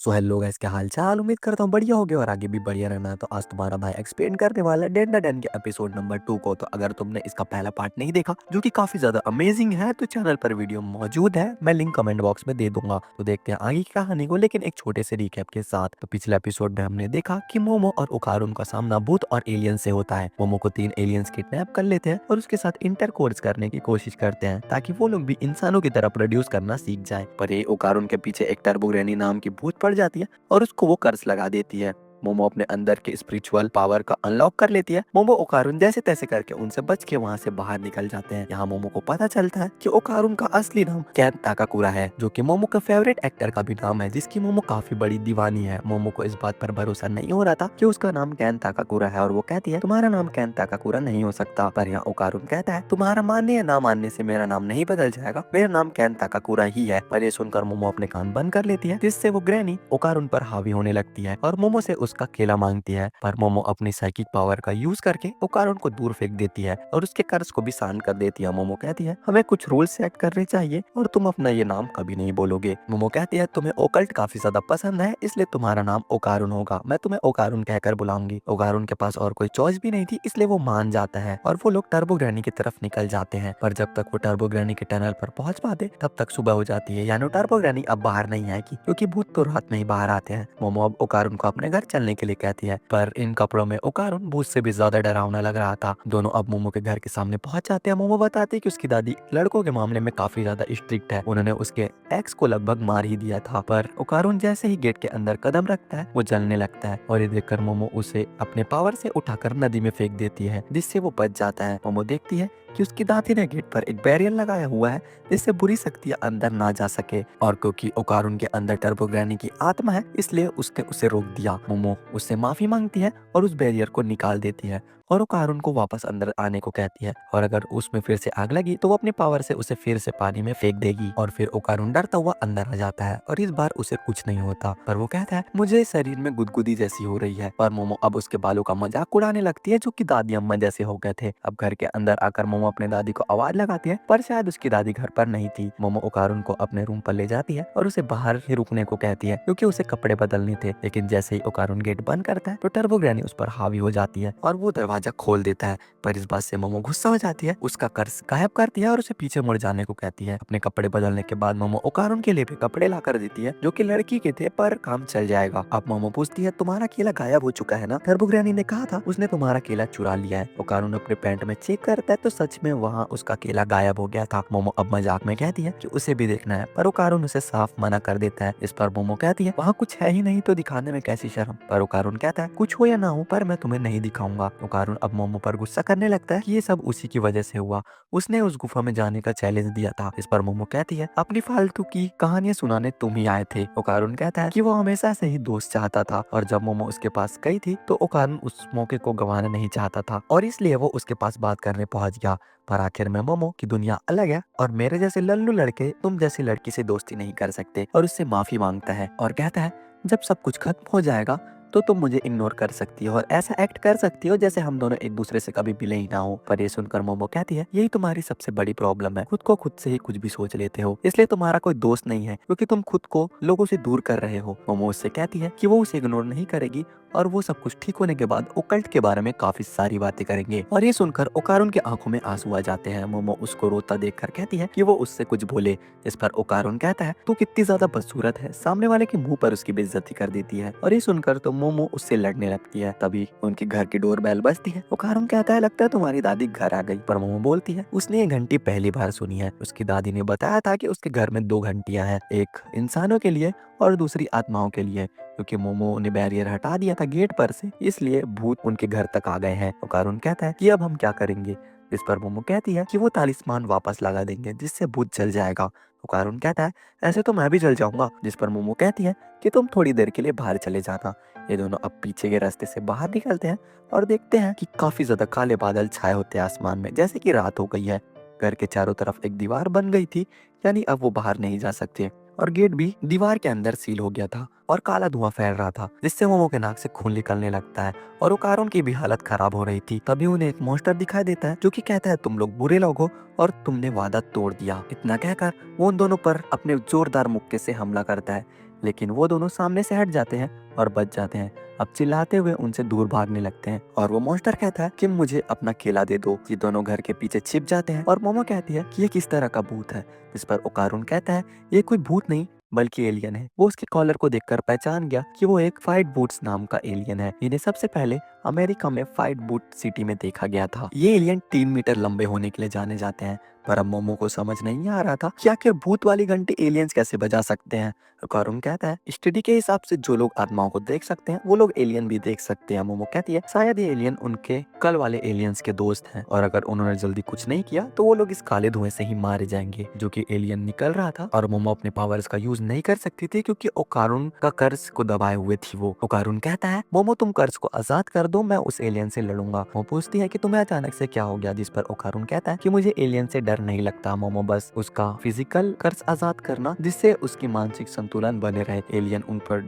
So hello guys, क्या हाल चाल। उम्मीद करता हूँ बढ़िया होगे और आगे भी बढ़िया रहना। तो आज तुम्हारा भाई एक्सप्लेन करने वाला है डेन द डेन के एपिसोड नंबर 2 को। तो अगर तुमने इसका पहला पार्ट नहीं देखा जो कि काफी ज्यादा अमेजिंग है, तो चैनल पर वीडियो मौजूद है, मैं लिंक कमेंट बॉक्स में दे दूंगा। तो देखते हैं आगे की कहानी को, लेकिन एक छोटे से रिकैप के साथ। तो पिछले एपिसोड में हमने देखा कि मोमो और ओकारुन का सामना भूत और एलियन से होता है। मोमो को 3 एलियंस किडनैप कर लेते हैं और उसके साथ इंटरकोर्स करने की कोशिश करते हैं ताकि वो लोग भी इंसानों की तरह प्रोड्यूस करना सीख जाए। पर ये ओकारुन के पीछे एक टर्बो ग्रैनी नाम की भूत पड़ जाती है और उसको वो कर्ज लगा देती है। मोमो अपने अंदर के स्पिरिचुअल पावर का अनलॉक कर लेती है। मोमो ओकारुन जैसे तैसे करके उनसे बच के वहाँ से बाहर निकल जाते हैं। यहाँ मोमो को पता चलता है कि ओकारुन का असली नाम कैन ताकाकुरा है, जो कि मोमो का फेवरेट एक्टर का भी नाम है, जिसकी मोमो काफी बड़ी दीवानी है। मोमो को इस बात पर भरोसा नहीं हो रहा था कि उसका नाम कैन ताकाकुरा है और वो कहती है तुम्हारा नाम कैन ताकाकुरा नहीं हो सकता। पर यहाँ ओकारुन कहता है तुम्हारा मानने या ना मानने से मेरा नाम नहीं बदल जाएगा, मेरा नाम कैन ताकाकुरा ही है। पर ये सुनकर मोमो अपने कान बंद कर लेती है, जिससे वो ग्रैनी ओकारुन पर हावी होने लगती है और मोमो से उसका केला मांगती है। पर मोमो अपनी साइकिक पावर का यूज करके ओकारुन को दूर फेंक देती है और उसके कर्ज को भी शांत कर देती है। मोमो कहती है हमें कुछ रूल सेट करने चाहिए और तुम अपना ये नाम कभी नहीं बोलोगे। मोमो कहती है तुम्हें ओकल्ट काफी ज्यादा पसंद है, इसलिए तुम्हारा नाम ओकारुन होगा, मैं तुम्हें ओकारुन कहकर बुलाऊंगी। ओकारुन के पास और कोई चॉइस भी नहीं थी, इसलिए वो मान जाता है और वो लोग टर्बो ग्रैनी की तरफ निकल जाते हैं। पर जब तक वो टर्बो ग्रैनी के टनल पर पहुंच पाते तब तक सुबह हो जाती है, यानी टर्बो ग्रैनी अब बाहर नहीं आएगी क्योंकि भूत तो रात में ही बाहर आते हैं। मोमो अब ओकारुन को अपने घर चलने के लिए कहती है, पर इन कपड़ों में ओकारुन भूत से भी ज्यादा डरावना लग रहा था। दोनों अब मोमो के घर के सामने पहुंच जाते हैं। मोमो बताती है कि उसकी दादी लड़कों के मामले में काफी ज्यादा स्ट्रिक्ट है, उन्होंने उसके एक्स को लगभग मार ही दिया था। पर ओकारुन जैसे ही गेट के अंदर कदम रखता है वो जलने लगता है और ये देखकर मोमो उसे अपने पावर से उठाकर नदी में फेंक देती है, जिससे वो बच जाता है। मोमो देखती है कि उसकी दादी ने गेट पर एक बैरियर लगाया हुआ है जिससे बुरी शक्तियां अंदर ना जा सके, और क्योंकि ओकारुन के अंदर टर्बो ग्रैनी की आत्मा है इसलिए उसने उसे रोक दिया। मोमो उससे माफी मांगती है और उस बैरियर को निकाल देती है और ओकारुन को वापस अंदर आने को कहती है, और अगर उसमें फिर से आग लगी तो वो अपनी पावर से उसे फिर से पानी में फेंक देगी। और फिर ओकारुन डरता हुआ अंदर आ जाता है और इस बार उसे कुछ नहीं होता। पर वो कहता है मुझे शरीर में गुदगुदी जैसी हो रही है। पर मोमो अब उसके बालों का मजाक उड़ाने लगती है जो कि दादी अम्मा जैसे हो गए थे। अब घर के अंदर आकर मोमो अपने दादी को आवाज लगाती है, पर शायद उसकी दादी घर पर नहीं थी। मोमो ओकारुन को अपने रूम पर ले जाती है और उसे बाहर ही रुकने को कहती है क्योंकि उसे कपड़े बदलने थे। लेकिन जैसे ही ओकारुन गेट बंद करता है तो टर्बो ग्रैनी उस पर हावी हो जाती है और वो दरवाजा खोल देता है। पर इस बात से मोमो गुस्सा हो जाती है, उसका कर्ज गायब करती है और उसे पीछे मुड़ जाने को कहती है। अपने कपड़े बदलने के बाद मोमो ओकारुन के लिए भी कपड़े ला कर देती है जो कि लड़की के थे, पर काम चल जाएगा। अब मोमो पूछती है तुम्हारा केला गायब हो चुका है ना, टर्बो ग्रैनी ने कहा था उसने तुम्हारा केला चुरा लिया है। ओकारुन अपने पैंट में चेक करता है तो सच में वहाँ उसका केला गायब हो गया था। मोमो अब मजाक में कहती है कि उसे भी देखना है, पर ओकारुन उसे साफ मना कर देता है। इस पर मोमो कहती है वहाँ कुछ है ही नहीं तो दिखाने में कैसी शर्म। पर ओकारुन कहता है कुछ हो या ना हो पर मैं तुम्हें नहीं दिखाऊंगा। ओकारुन अब मोमो पर गुस्सा करने लगता है कि ये सब उसी की वजह से हुआ, उसने उस गुफा में जाने का चैलेंज दिया था। इस पर मोमो कहती है अपनी फालतू की कहानियां सुनाने तुम ही आए थे। ओकारुन कहता है कि वो हमेशा से ही दोस्त चाहता था और जब मोमो उसके पास गई थी तो ओकारुन उस मौके को गंवाना नहीं चाहता था और इसलिए वो उसके पास बात करने पहुंच गया। पर आखिर में मोमो की दुनिया अलग है और मेरे जैसे लल्लू लड़के तुम जैसी लड़की से दोस्ती नहीं कर सकते, और उससे माफी मांगता है और कहता है जब सब कुछ खत्म हो जाएगा तो तुम मुझे इग्नोर कर सकती हो और ऐसा एक्ट कर सकती हो जैसे हम दोनों एक दूसरे से कभी मिले ही ना हो। पर ये सुनकर मोमो कहती है यही तुम्हारी सबसे बड़ी प्रॉब्लम है, खुद को खुद से ही कुछ भी सोच लेते हो, इसलिए तुम्हारा कोई दोस्त नहीं है क्योंकि तुम खुद को लोगों से दूर कर रहे हो। मोमो उससे कहती है कि वो उसे इग्नोर नहीं करेगी और वो सब कुछ ठीक होने के बाद ओकल्ट के बारे में काफी सारी बातें करेंगे। और ये सुनकर ओकारुन के आंखों में आंसू आ जाते हैं। मोमो उसको रोता देखकर कहती है कि वो उससे कुछ बोले। इस पर ओकारुन कहता है तू कितनी ज्यादा बदसूरत है, सामने वाले के मुंह पर उसकी बेइज्जती कर देती है। और ये सुनकर तो मोमो उससे लड़ने लगती है। तभी उनके घर की डोर बेल बजती है। ओकारुन कहता है लगता है तुम्हारी दादी घर आ गई। पर मोमो बोलती है उसने ये घंटी पहली बार सुनी है, उसकी दादी ने बताया था कि उसके घर में 2 घंटियां हैं, एक इंसानों के लिए और दूसरी आत्माओं के लिए। क्योंकि मोमो ने बैरियर हटा दिया था गेट पर से, इसलिए भूत उनके घर तक आ गए हैं। ओकारुन कहता है कि अब हम क्या करेंगे। इस पर मोमो कहती है कि वो तालिस्मान वापस लगा देंगे जिससे भूत जल जाएगा। ओकारुन कहता है ऐसे तो मैं भी जल जाऊंगा। जिस पर मोमो कहती है कि तुम थोड़ी देर के लिए बाहर चले जाना। ये दोनों अब पीछे के रास्ते से बाहर निकलते हैं और देखते हैं कि काफी ज्यादा काले बादल छाए होते हैं आसमान में, जैसे कि रात हो गई है। घर के चारों तरफ एक दीवार बन गई थी, यानी अब वो बाहर नहीं जा सकते, और गेट भी दीवार के अंदर सील हो गया था और काला धुआं फैल रहा था जिससे मोमो के नाक से खून निकलने लगता है और ओकारुन की भी हालत खराब हो रही थी। तभी उन्हें एक मॉन्स्टर दिखाई देता है जो कि कहता है तुम लोग बुरे लोग हो और तुमने वादा तोड़ दिया। इतना कहकर वो उन दोनों पर अपने जोरदार मुक्के से हमला करता है। लेकिन वो दोनों सामने से हट जाते हैं और बच जाते हैं। अब चिल्लाते हुए उनसे दूर भागने लगते हैं और वो मॉन्स्टर कहता है कि मुझे अपना केला दे दो। ये दोनों घर के पीछे छिप जाते हैं और मोमो कहती है कि ये किस तरह का भूत है। इस पर ओकारुन कहता है ये कोई भूत नहीं बल्कि एलियन है। वो उसके कॉलर को देखकर पहचान गया कि वो एक फाइट बूट्स नाम का एलियन है। इन्हें सबसे पहले अमेरिका में फाइट बूट सिटी में देखा गया था। ये एलियन 3 मीटर लंबे होने के लिए जाने जाते हैं। पर अब मोमो को समझ नहीं आ रहा था कि आखिर भूत वाली घंटी एलियंस कैसे बजा सकते हैं। करुण कहता है स्टडी के हिसाब से जो लोग आत्माओं को देख सकते हैं वो लोग एलियन भी देख सकते हैं। मोमो कहती है शायद ये एलियन उनके कल वाले एलियंस के दोस्त हैं और अगर उन्होंने जल्दी कुछ नहीं किया तो वो लोग इस काले धुएं से ही मारे जाएंगे। जो कि एलियन निकल रहा था और मोमो अपने पावर्स का यूज नहीं कर सकती थी क्योंकि ओकारुन का कर्ज को दबाए हुए थी। वो ओकारुन कहता है मोमो तुम कर्ज को आजाद कर दो, मैं उस एलियन से लड़ूंगा। वो पूछती है कि तुम्हें अचानक से क्या हो गया, जिस पर ओकारुन कहता है कि मुझे एलियन से डर नहीं लगता मोमो, बस उसका फिजिकल कर्ज आजाद करना जिससे उसकी मानसिक संतुलन बने रहे। एलियन उन्हें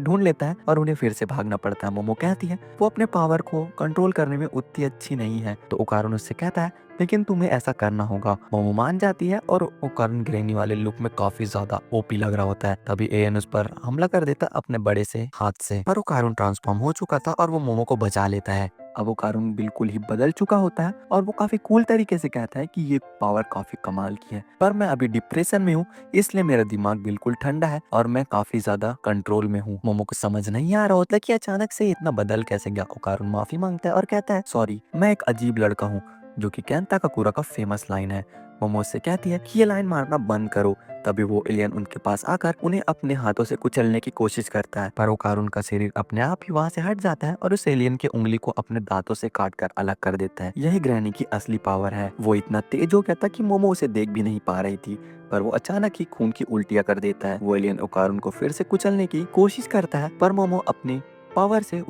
ढूंढ लेता है और उन्हें फिर से भागना पड़ता है। मोमो कहती है वो अपने पावर को कंट्रोल करने में उतनी अच्छी नहीं है। तो ओकारुन उससे कहता है लेकिन तुम्हें ऐसा करना होगा। मोमो मान जाती है और ओकारुन ग्रेनी वाले लुक में काफी ज्यादा ओपी लग रहा होता है। तभी एलियन उस पर हमला कर देता अपने बड़े से हाथ से, पर ओकारुन ट्रांसफॉर्म हो चुका था और वो मोमो को बचा लेता है। अब ओकारुन बिल्कुल ही बदल चुका होता है और वो काफी कूल तरीके से कहता है कि ये पावर काफी कमाल की है, पर मैं अभी डिप्रेशन में हूँ इसलिए मेरा दिमाग बिल्कुल ठंडा है और मैं काफी ज्यादा कंट्रोल में हूँ। मोमो को समझ नहीं आ रहा होता कि अचानक से इतना बदल कैसे गया। ओकारुन माफी मांगता है और कहता है सॉरी, मैं एक अजीब लड़का हूँ, जो कि केंता काकुरा का फेमस लाइन है। मोमो से कहती है कि ये लाइन मारना बंद करो। तभी वो एलियन उनके पास आकर उन्हें अपने हाथों से कुचलने की कोशिश करता है, पर ओकारुन का शरीर अपने आप ही वहां से हट जाता है और उस एलियन की उंगली को अपने दांतों से काट कर अलग कर देता है। यही ग्रैनी की असली पावर है। वो इतना तेज हो गया था कि मोमो उसे देख भी नहीं पा रही थी, पर वो अचानक ही खून की उल्टियां कर देता है। वो एलियन ओकारुन को फिर से कुचलने की कोशिश करता है, पर मोमो अपनी पावर से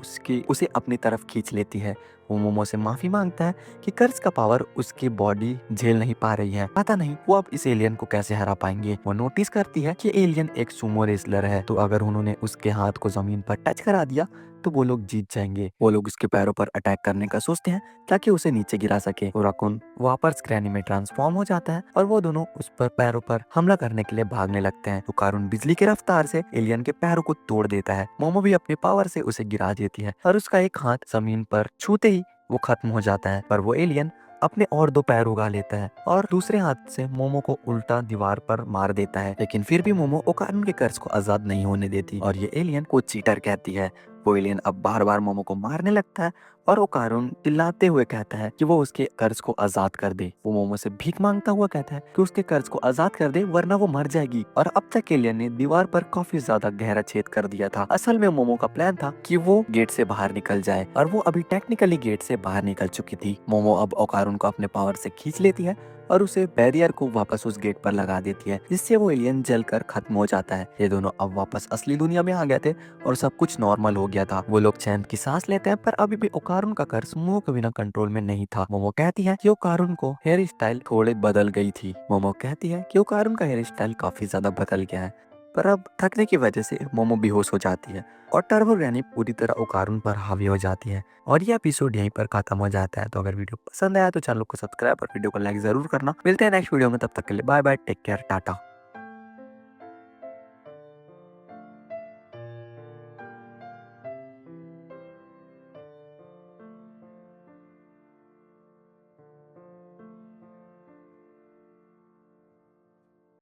उसे अपनी तरफ खींच लेती है। वो मोमो से माफी मांगता है कि कर्ज का पावर उसकी बॉडी झेल नहीं पा रही है। पता नहीं वो अब इस एलियन को कैसे हरा पाएंगे। वो नोटिस करती है कि एलियन एक सुमो रेसलर है, तो अगर उन्होंने उसके हाथ को जमीन पर टच करा दिया तो वो लोग जीत जाएंगे। वो लोग उसके पैरों पर अटैक करने का सोचते हैं ताकि उसे नीचे गिरा सके। राकुन वापस ग्रैनी में ट्रांसफॉर्म हो जाता है और वो दोनों उस पर पैरों पर हमला करने के लिए भागने लगते हैं। तो कारुन बिजली की रफ्तार से एलियन के पैरों को तोड़ देता है। मोमो भी अपनी पावर से उसे गिरा देती है और उसका एक हाथ जमीन पर छूते ही वो खत्म हो जाता है। पर वो एलियन अपने और 2 पैर उगा लेता है और दूसरे हाथ से मोमो को उल्टा दीवार पर मार देता है। लेकिन फिर भी मोमो ओकारुन के कर्ज को आजाद नहीं होने देती और ये एलियन को चीटर कहती है। वो एलियन अब बार बार मोमो को मारने लगता है और ओकारुन चिल्लाते हुए कहता है कि वो उसके कर्ज को आजाद कर दे। वो मोमो से भीख मांगता हुआ कहता है कि उसके कर्ज को आजाद कर दे वरना वो मर जाएगी। और अब तक एलियन ने दीवार पर काफी ज्यादा गहरा छेद कर दिया था। असल में मोमो का प्लान था कि वो गेट से बाहर निकल जाए और वो अभी टेक्निकली गेट से बाहर निकल चुकी थी। मोमो अब ओकारुन को अपने पावर से खींच लेती है और उसे बैरियर को वापस उस गेट पर लगा देती है, जिससे वो एलियन जलकर खत्म हो जाता है। ये दोनों अब वापस असली दुनिया में आ गए थे और सब कुछ नॉर्मल हो गया था। वो लोग चैन की सांस लेते हैं, पर अभी भी ओकारुन का कर्ज मोमो के बिना कंट्रोल में नहीं था। मोमो कहती है कि ओकारुन को हेयर स्टाइल थोड़े बदल गई थी। मोमो कहती है कि ओकारुन का हेयर स्टाइल काफी ज्यादा बदल गया है, पर अब थकने की वजह से मोमो बेहोश हो जाती है और टर्बो ग्रैनी पूरी तरह ओकारुन पर हावी हो जाती है। और ये एपिसोड यहीं पर खत्म हो जाता है। तो अगर वीडियो पसंद आया तो चैनल को सब्सक्राइब और वीडियो को लाइक जरूर करना। मिलते हैं नेक्स्ट वीडियो में, तब तक के लिए bye bye, take care, Tata.